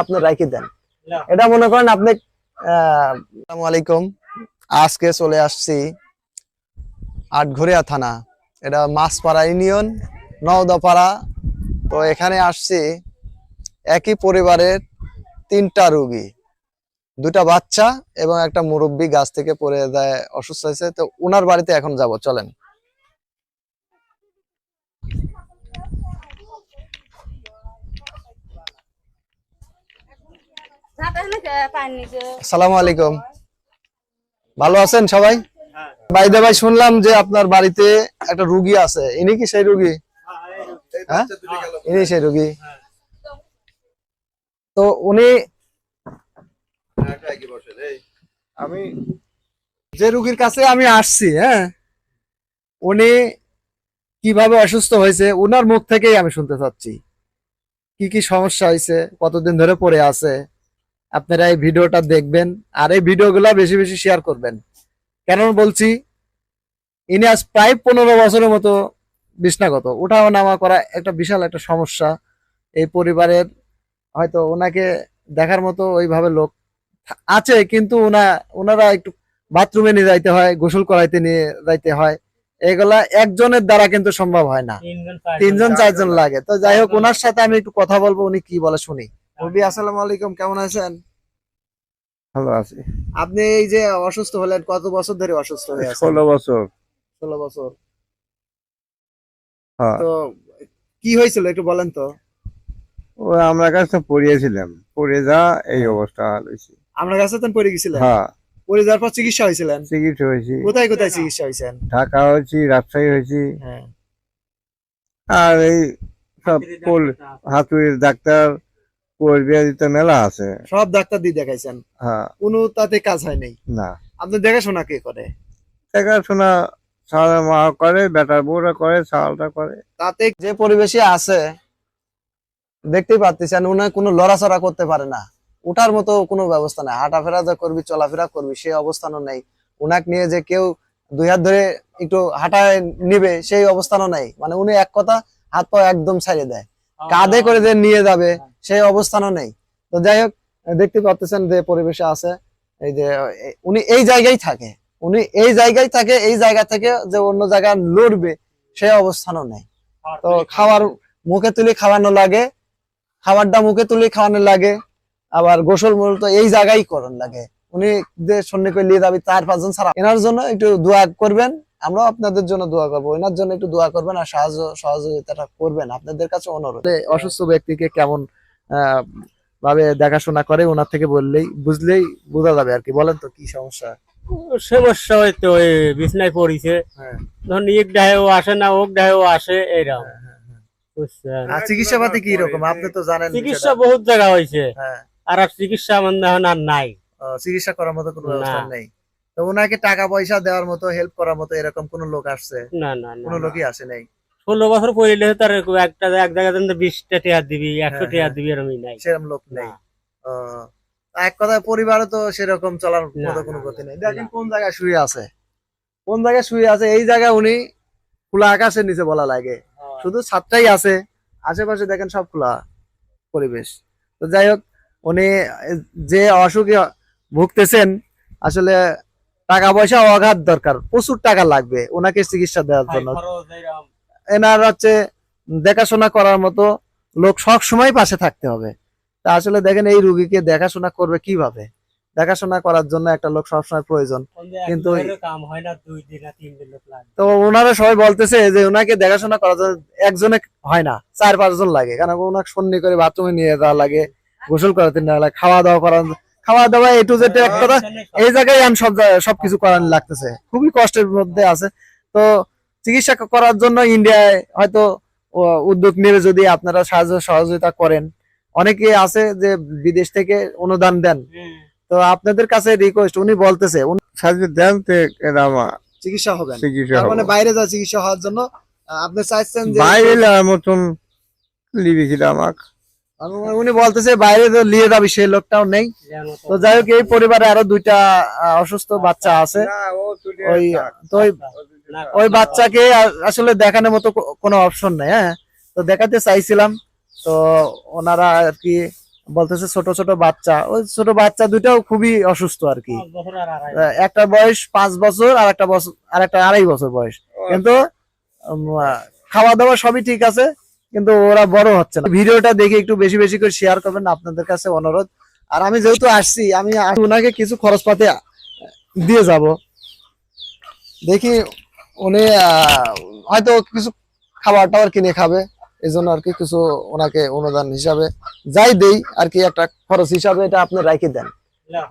আপনি রাখি দেন। এটা মনে করেন আপনি আসসালামু আলাইকুম। আজকে চলে আসছি আটঘরিয়া থানা, এটা মাছপাড়া ইউনিয়ন, নওদাপাড়া। তো এখানে আসছি একই পরিবারের 3টা রোগী, 2টা বাচ্চা এবং একটা মুরব্বী গাছ থেকে পড়ে যায়, অসুস্থ হয়েছে। তো ওনার বাড়িতে এখন যাব, চলেন। আসসালামু আলাইকুম, ভালো আছেন সবাই? বাইদে ভাই, শুনলাম যে আপনার বাড়িতে একটা রুগী আছে, ইনি কি সেই রুগী? হ্যাঁ, ইনি সেই রুগী। তো উনি, আমি যে রুগীর কাছে আমি আসছি, হ্যাঁ, উনি কিভাবে অসুস্থ হয়েছে উনার মুখ থেকেই আমি শুনতে চাচ্ছি। কি কি সমস্যা হয়েছে, কতদিন ধরে পড়ে আছে। আপনারা এই ভিডিওটা দেখবেন আর এই ভিডিওগুলা বেশি বেশি শেয়ার করবেন। কেন বলছি, ইনি আজ প্রায় 15 বছরের মতো বিছনাগত, উঠাও নামা করা একটা বিশাল একটা সমস্যা এই পরিবারের। হয়তো ওনাকে দেখার মতো ওইভাবে লোক আছে, কিন্তু ওনারা একটু বাথরুমে নিয়ে যাইতে হয়, গোসল করাইতে নিয়ে যাইতে হয়, এগুলা একজনের দ্বারা কিন্তু সম্ভব হয় না, 3জন 4জন লাগে। তো যাই হোক, ওনার সাথে আমি একটু কথা বলবো, উনি কি বলে শুনি। রবি, আসসালামু আলাইকুম, কেমন আছেন? ভালো আছি। আপনি এই যে অসুস্থ হলেন, কত বছর ধরে অসুস্থ হয়ে আছেন? 16 বছর। 16 বছর। হ্যাঁ, তো কি হয়েছিল একটু বলেন তো। ও আমরা কাছে পড়িয়েছিলাম, পড়ে যা এই অবস্থা হয়েছে। আপনার কাছে তো পড়ে গেছিলেন? হ্যাঁ, পড়ে যাওয়ার পর চিকিৎসা হয়েছিলেন? চিকিৎসা হয়েছি, কোথায় কোথায় চিকিৎসা হয়েছেন? ঢাকা হয়েছি, রাজশাহী হয়েছি, হ্যাঁ। আর এই সব হাতুড়ির ডাক্তার, কোচবিহারিতে মেলা আছে। সব ডাক্তার দিয়ে দেখাইছেন? হ্যাঁ। কোনো তাতে কাজ হয় নাই? না, আপনি দেখাশোনা কে করে? দেখাশোনা সারা মা করে, বেটার বউরা করে, সালটা করে। তাতে যে পরিবেশে আছে দেখতেই পাচ্ছেন, উনি কোনো লড়াচড়া করতে পারে না, উঠার মতো কোনো ব্যবস্থা নাই, হাঁটাফেরা যা করবি, চলাফেরা করবি, সেই অবস্থানও নেই। উনাকে নিয়ে যে কেউ 2 হাত ধরে একটু হাঁটায় নিবে, সেই অবস্থানও নাই। মানে উনি এক কথা হাত পা একদম ছাড়িয়ে দেয়, কাঁধে করে যে নিয়ে যাবে সেই অবস্থানও নেই। তো যাই হোক, দেখতে পাচ্ছেন যে পরিবেশে আছে। এই যে উনি এই জায়গায় থাকে, উনি এই জায়গায় থাকে, এই জায়গা থেকে যে অন্য জায়গায় লড়বে সেই অবস্থানও নেই। তো খাওয়ার মুখে তুলে খাওয়ানো লাগে, খাবারটা মুখে তুলে খাওয়ানো লাগে, আবার গোসল মূলত এই জায়গায় করার লাগে। উনি যে সন্নি করে নিয়ে যাবে 4-5 জন ছাড়া। এনার জন্য একটু দোয়া করবেন, আমরাও আপনাদের জন্য দোয়া করবো, এনার জন্য একটু দোয়া করবেন আর সহযোগিতাটা করবেন, আপনাদের কাছে অনুরোধ। অসুস্থ ব্যক্তিকে কেমন ভাবে দেখাশোনা করে ওনার থেকে বুঝলেই বোঝা যাবে আর কি। বলেন তো কি সমস্যা? সমস্যা হয়তো ওই বিছনায় পড়িছে, ধরুন এক ডাহেও আসে না, ওক ডাহেও আসে, এইরকম। বুঝছেন? আর চিকিৎসা পাতি কি রকম আপনি তো জানেন? চিকিৎসা বহুত জায়গা হয়েছে, হ্যাঁ। আর চিকিৎসা আমার এখন আর নাই। চিকিৎসা করার মতো কোনো ব্যবস্থা নেই? তো ওনাকে টাকা পয়সা দেওয়ার মতো, হেল্প করার মতো এরকম কোন লোক আসছে? না না, কোনো লোকই আসে নাই। 16 বছর পড়লে তার একটা এক জায়গায় 20টা টাকা দিবি, 100 টাকা দিবি, এরকমই নাই, সেরকম লোক নেই। এক কথায় পরিবারে তো সেরকম চলার মতো কোনো গতি নেই। দেখেন কোন জায়গায় শুয়ে আছে, কোন জায়গায় শুয়ে আছে। এই জায়গায় উনি খোলা আকাশের নিচে বলা লাগে, শুধু ছাদটাই আছে, আশেপাশে দেখেন সব খোলা পরিবেশ। তো যাই হোক, উনি যে অসুখে ভুগতেছেন, আসলে টাকা পয়সা অগাধ দরকার, প্রচুর টাকা লাগবে ওনাকে চিকিৎসা দেওয়ার জন্য। এনার হচ্ছে দেখাশোনা করার মতো লোক সব সময় পাশে থাকতে হবে। তা আসলে দেখেন এই রুগীকে দেখাশোনা করবে কিভাবে? দেখাশোনা করার জন্য একটা লোক সবসময় প্রয়োজন, কিন্তু তো ওনারা সবাই বলতেছে যে ওনাকে দেখাশোনা করার জন্য একজনে হয় না, 4-5 জন লাগে। কারণ ওনাকে সন্নি করে বাথরুমে নিয়ে যাওয়া লাগে, গোসল করাতে নেওয়া লাগে, খাওয়া দাওয়া এ টু জেড এক কথা এই জায়গায় আমি সবকিছু করানো লাগতেছে, খুবই কষ্টের মধ্যে আছে। তো চিকিৎসা করার জন্য ইন্ডিয়ায় হয়তো উদ্যোগ নেবে, যদি আপনারা সাহায্য সহযোগিতা করেন। অনেকে আছে যে বিদেশ থেকে অনুদান দেন, তো আপনাদের কাছে রিকোয়েস্ট, উনি বলতেছে সাহায্য দেন তো আমার চিকিৎসা হবে, চিকিৎসা তার মানে হবে। বাইরে যা চিকিৎসা হওয়ার জন্য আপনি চাইছেন যে বাইরে মতন লিখেছিল আমাকে। উনি বলতেছে বাইরে তো নিয়ে যাবি, সেই লোকটাও নেই। তো যাই হোক, এই পরিবারে আরো 2টা অসুস্থ বাচ্চা আছে। ওই তো ওই বাচ্চাকে আসলে দেখানোর মতো কোনো অপশন নেই। হ্যাঁ, তো দেখাতে চাইছিলাম, তো ওনারা আর কি বলতেছে ছোট ছোট বাচ্চা, ওই ছোট বাচ্চা দুটাও খুবই অসুস্থ আর কি। 5 বছর আর আড়াই। একটা বয়স 5 বছর আর একটা বছর আর একটা 2.5 বছর বয়স, কিন্তু খাওয়া দাওয়া সবই ঠিক আছে, কিন্তু ওরা বড় হচ্ছে না। ভিডিওটা দেখে একটু বেশি বেশি করে শেয়ার করবেন, আপনাদের কাছে অনুরোধ। আর আমি যেহেতু আসছি, আমি ওনাকে কিছু খরচপাতি দিয়ে যাব, দেখি উনি হয়তো কিছু খাবার টাবার কিনে খাবে, এই জন্য আর কি কিছু ওনাকে অনুদান হিসাবে যাই দেই আর কি, একটা খরচ হিসাবে এটা আপনি রেখে দেন।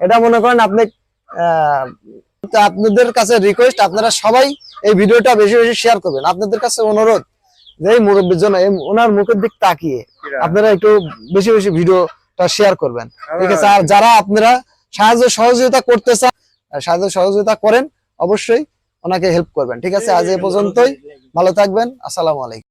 এটা মনে করেন আপনি তো আপনাদের কাছে রিকোয়েস্ট, আপনারা সবাই এই ভিডিওটা বেশি বেশি শেয়ার করবেন। আপনাদের কাছে অনুরোধ যে এই মুরব্বীর জন্য ওনার মুখের দিক তাকিয়ে আপনারা একটু বেশি বেশি ভিডিওটা শেয়ার করবেন, ঠিক আছে? আর যারা আপনারা সাহায্য সহযোগিতা করতে চান, সাহায্য সহযোগিতা করেন, অবশ্যই ওনাকে হেল্প করবেন, ঠিক আছে? আজ এ পর্যন্তই, ভালো থাকবেন, আসসালামু আলাইকুম।